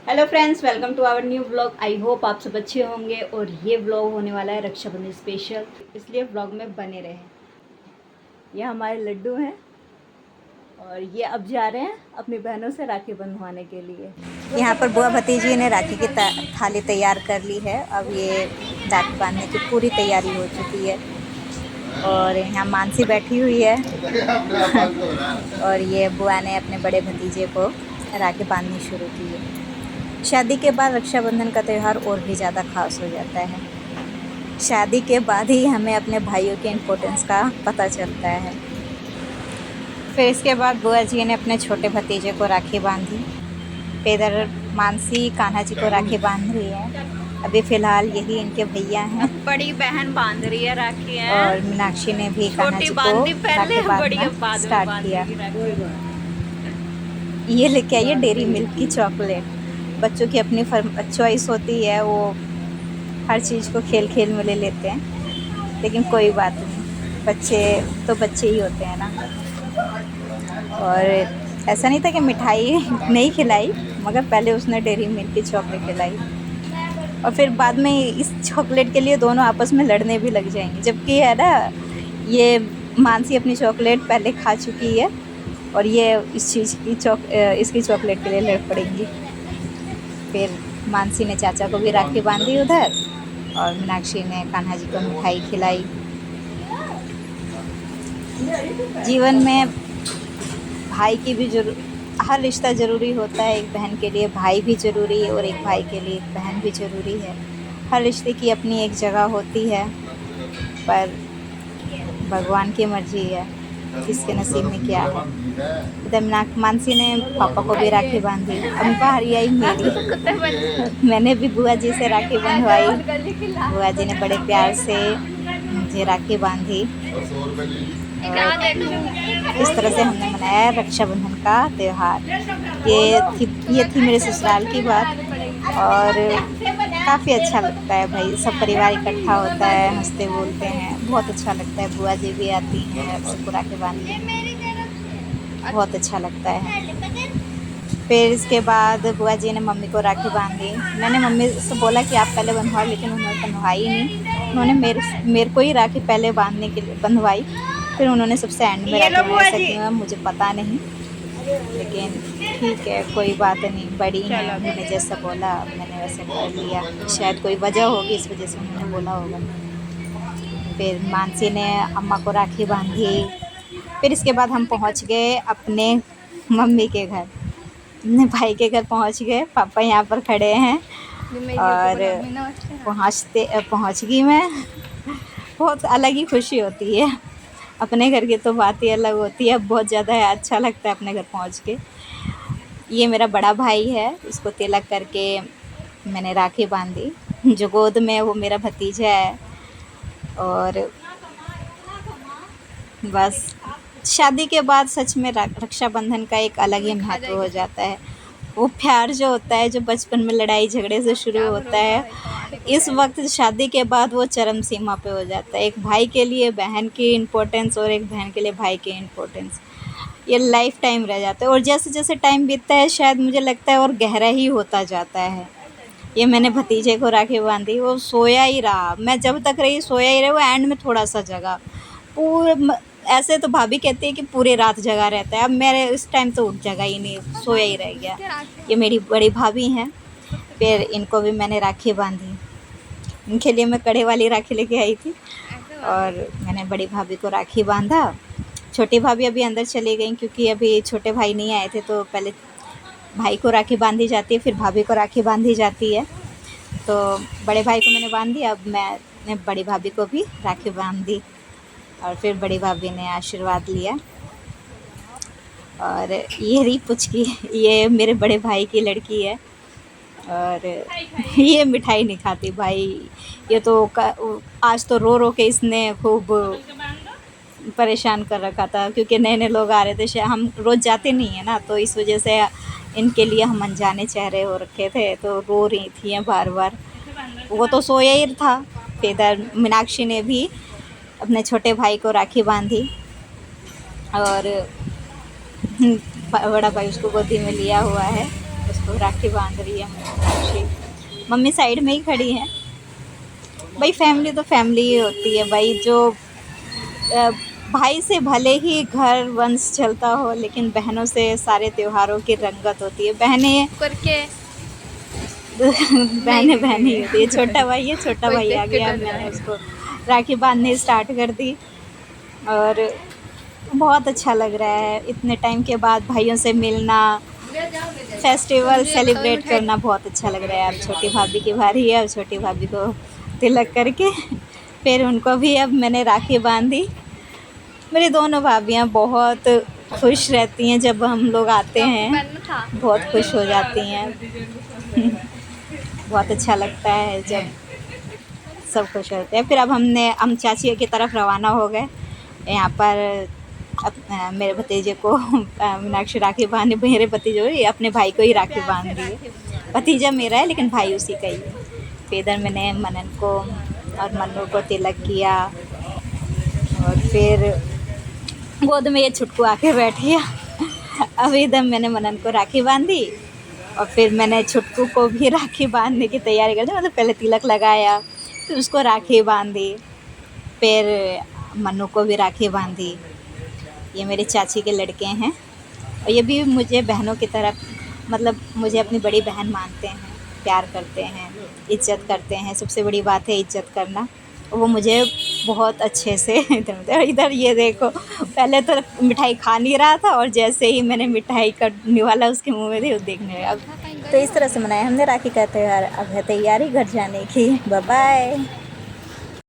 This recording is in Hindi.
Hello friends, welcome to our new vlog. I hope आप सब अच्छे होंगे। और ये व्लॉग होने वाला है रक्षाबंधन स्पेशल, इसलिए व्लॉग में बने रहें। ये हमारे लड्डू हैं और ये अब जा रहे हैं अपनी बहनों से राखी बंधवाने के लिए। यहाँ पर बुआ भतीजी ने राखी की थाली तैयार कर ली है। अब ये राखी बांधने की पूरी तैयारी हो चुकी है और यहाँ मानसी बैठी हुई है और ये बुआ ने अपने बड़े भतीजे को राखी बांधनी शुरू की है। शादी के बाद रक्षाबंधन का त्यौहार और भी ज़्यादा खास हो जाता है। शादी के बाद ही हमें अपने भाइयों के इम्पोर्टेंस का पता चलता है। फिर इसके बाद बुआ जी ने अपने छोटे भतीजे को राखी बांधी। फिर इधर मानसी कान्हा जी को राखी बांध रही है। अभी फ़िलहाल यही इनके भैया हैं। बड़ी बहन बांध रही है राखी है। और मीनाक्षी ने भी कान्हा जी को राखी बांधना स्टार्ट किया। ये लेके आई है डेयरी मिल्क की चॉकलेट। बच्चों की अपनी चॉइस होती है, वो हर चीज़ को खेल खेल में ले लेते हैं, लेकिन कोई बात नहीं, बच्चे तो बच्चे ही होते हैं ना। और ऐसा नहीं था कि मिठाई नहीं खिलाई, मगर पहले उसने डेयरी मिल्क की चॉकलेट खिलाई और फिर बाद में इस चॉकलेट के लिए दोनों आपस में लड़ने भी लग जाएंगे। जबकि है ना, ये मानसी अपनी चॉकलेट पहले खा चुकी है और ये इस चीज़ की इसकी चॉकलेट के लिए लड़ पड़ेंगी। फिर मानसी ने चाचा को भी राखी बांधी उधर और मीनाक्षी ने कान्हा जी को मिठाई खिलाई। जीवन में भाई की भी हर रिश्ता ज़रूरी होता है। एक बहन के लिए भाई भी ज़रूरी है और एक भाई के लिए एक बहन भी ज़रूरी है। हर रिश्ते की अपनी एक जगह होती है, पर भगवान की मर्ज़ी है किसके नसीब में क्या है। इधर मानसी ने पापा को भी राखी बांधी। अब बाहरी आई मेरी। मैंने भी बुआ जी से राखी बंधवाई। बुआ जी ने बड़े प्यार से मुझे राखी बांधी। इस तरह से हमने मनाया रक्षाबंधन का त्यौहार। ये थी मेरे ससुराल की बात और काफ़ी अच्छा लगता है भाई। सब परिवार इकट्ठा होता है, हंसते बोलते हैं, बहुत अच्छा लगता है। बुआ जी भी आती हैं सबको राखी बांधने, बहुत अच्छा लगता है। फिर इसके बाद बुआ जी ने मम्मी को राखी बांधी। मैंने मम्मी से बोला कि आप पहले बंधवाओ, लेकिन उन्होंने बंधवाई नहीं। उन्होंने मेरे को ही राखी पहले बांधने के लिए बंधवाई, फिर उन्होंने सबसे एंड में राखी बांधी। ऐसा क्यों है मुझे पता नहीं, लेकिन ठीक है, कोई बात नहीं। बड़ी हैं, उन्होंने जैसा बोला मैंने वैसे कर लिया। शायद कोई वजह होगी, इस वजह से उन्होंने बोला होगा। फिर मानसी ने अम्मा को राखी बांधी। फिर इसके बाद हम पहुंच गए अपने मम्मी के घर, अपने भाई के घर पहुंच गए। पापा यहाँ पर खड़े हैं और पहुंच गई मैं। बहुत अलग ही खुशी होती है। अपने घर की तो बात ही अलग होती है। बहुत ज़्यादा अच्छा लगता है अपने घर पहुंच के। ये मेरा बड़ा भाई है, इसको तिलक करके मैंने राखी बांधी। जो गोद में वो मेरा भतीजा है। और बस शादी के बाद सच में रक्षाबंधन का एक अलग ही महत्व हो जाता है। वो प्यार जो होता है, जो बचपन में लड़ाई झगड़े से शुरू होता है, इस वक्त शादी के बाद वो चरम सीमा पे हो जाता है। एक भाई के लिए बहन की इम्पोर्टेंस और एक बहन के लिए भाई की इम्पोर्टेंस, ये लाइफ टाइम रह जाता है। और जैसे जैसे टाइम बीतता है, शायद मुझे लगता है और गहरा ही होता जाता है। ये मैंने भतीजे को राखी बांधी, वो सोया ही रहा। मैं जब तक रही सोया ही रहा। वो एंड में थोड़ा सा जगा। ऐसे तो भाभी कहती है कि पूरी रात जगा रहता है। अब मेरे इस टाइम तो जगा ही नहीं, सोया ही रह गया। ये मेरी बड़ी भाभी हैं। फिर इनको भी मैंने राखी बांधी। इनके लिए मैं कड़े वाली राखी लेके आई थी और मैंने बड़ी भाभी को राखी बांधा। छोटी भाभी अभी अंदर चली गई, क्योंकि अभी छोटे भाई नहीं आए थे, तो पहले भाई को राखी बांधी जाती है, फिर भाभी को राखी बांधी जाती है। तो बड़े भाई को मैंने बांध दिया। अब मैंने बड़ी भाभी को भी राखी बांध दी और फिर बड़ी भाभी ने आशीर्वाद लिया। और ये रही पुचकी, ये मेरे बड़े भाई की लड़की है और ये मिठाई नहीं खाती भाई। ये तो आज तो रो रो के इसने खूब परेशान कर रखा था, क्योंकि नए नए लोग आ रहे थे। हम रोज़ जाते नहीं हैं ना, तो इस वजह से इनके लिए हम अनजाने चेहरे हो रखे थे, तो रो रही थी बार बार। वो तो सोया ही था। फिर इधर मीनाक्षी ने भी अपने छोटे भाई को राखी बांधी और बड़ा भाई उसको गोदी में लिया हुआ है। उसको राखी बांध रही है मीनाक्षी। मम्मी साइड में ही खड़ी हैं। भाई फैमिली तो फैमिली ही होती है भाई, जो भाई से भले ही घर वंश चलता हो, लेकिन बहनों से सारे त्योहारों की रंगत होती है। बहनें करके बहनें बहन ही होती है। छोटा भाई है, छोटा कोई भाई आ देख के गया, डर मैंने जाए। उसको राखी बांधनी स्टार्ट कर दी और बहुत अच्छा लग रहा है इतने टाइम के बाद भाइयों से मिलना, फेस्टिवल सेलिब्रेट करना बहुत अच्छा लग रहा है। अब छोटी भाभी की बारी है, अब छोटी भाभी को तिलक करके फिर उनको भी अब मैंने राखी बांधी। मेरी दोनों भाभियाँ बहुत खुश रहती हैं जब हम लोग आते हैं, बहुत खुश हो जाती हैं। बहुत अच्छा लगता है जब सब खुश होते हैं। फिर अब हम चाची की तरफ रवाना हो गए। यहाँ पर मेरे भतीजे को मीनाक्षी राखी बांधी, मेरे भतीजे को, ये अपने भाई को ही राखी बांध रही है। भतीजा मेरा है लेकिन भाई उसी का ही है। फिर इधर मैंने मनन को और मन्नू को तिलक किया और फिर गोद में ये छुटकू आके बैठ गया। अब इधर मैंने मनन को राखी बांधी और फिर मैंने छुटकू को भी राखी बांधने की तैयारी कर दी। मतलब पहले तिलक लगाया, फिर उसको राखी बांधी, फिर मन्नू को भी राखी बांधी। ये मेरी चाची के लड़के हैं और ये भी मुझे बहनों की तरह, मतलब मुझे अपनी बड़ी बहन मानते हैं, प्यार करते हैं, इज्जत करते हैं। सबसे बड़ी बात है इज्जत करना। वो मुझे बहुत अच्छे से इधर ये देखो, पहले तो मिठाई खा नहीं रहा था और जैसे ही मैंने मिठाई का निवाला उसके मुंह में दी, वो देखने लगा। अब तो इस तरह से मनाया हमने राखी का त्यौहार। अब है तैयारी घर जाने की। Bye bye.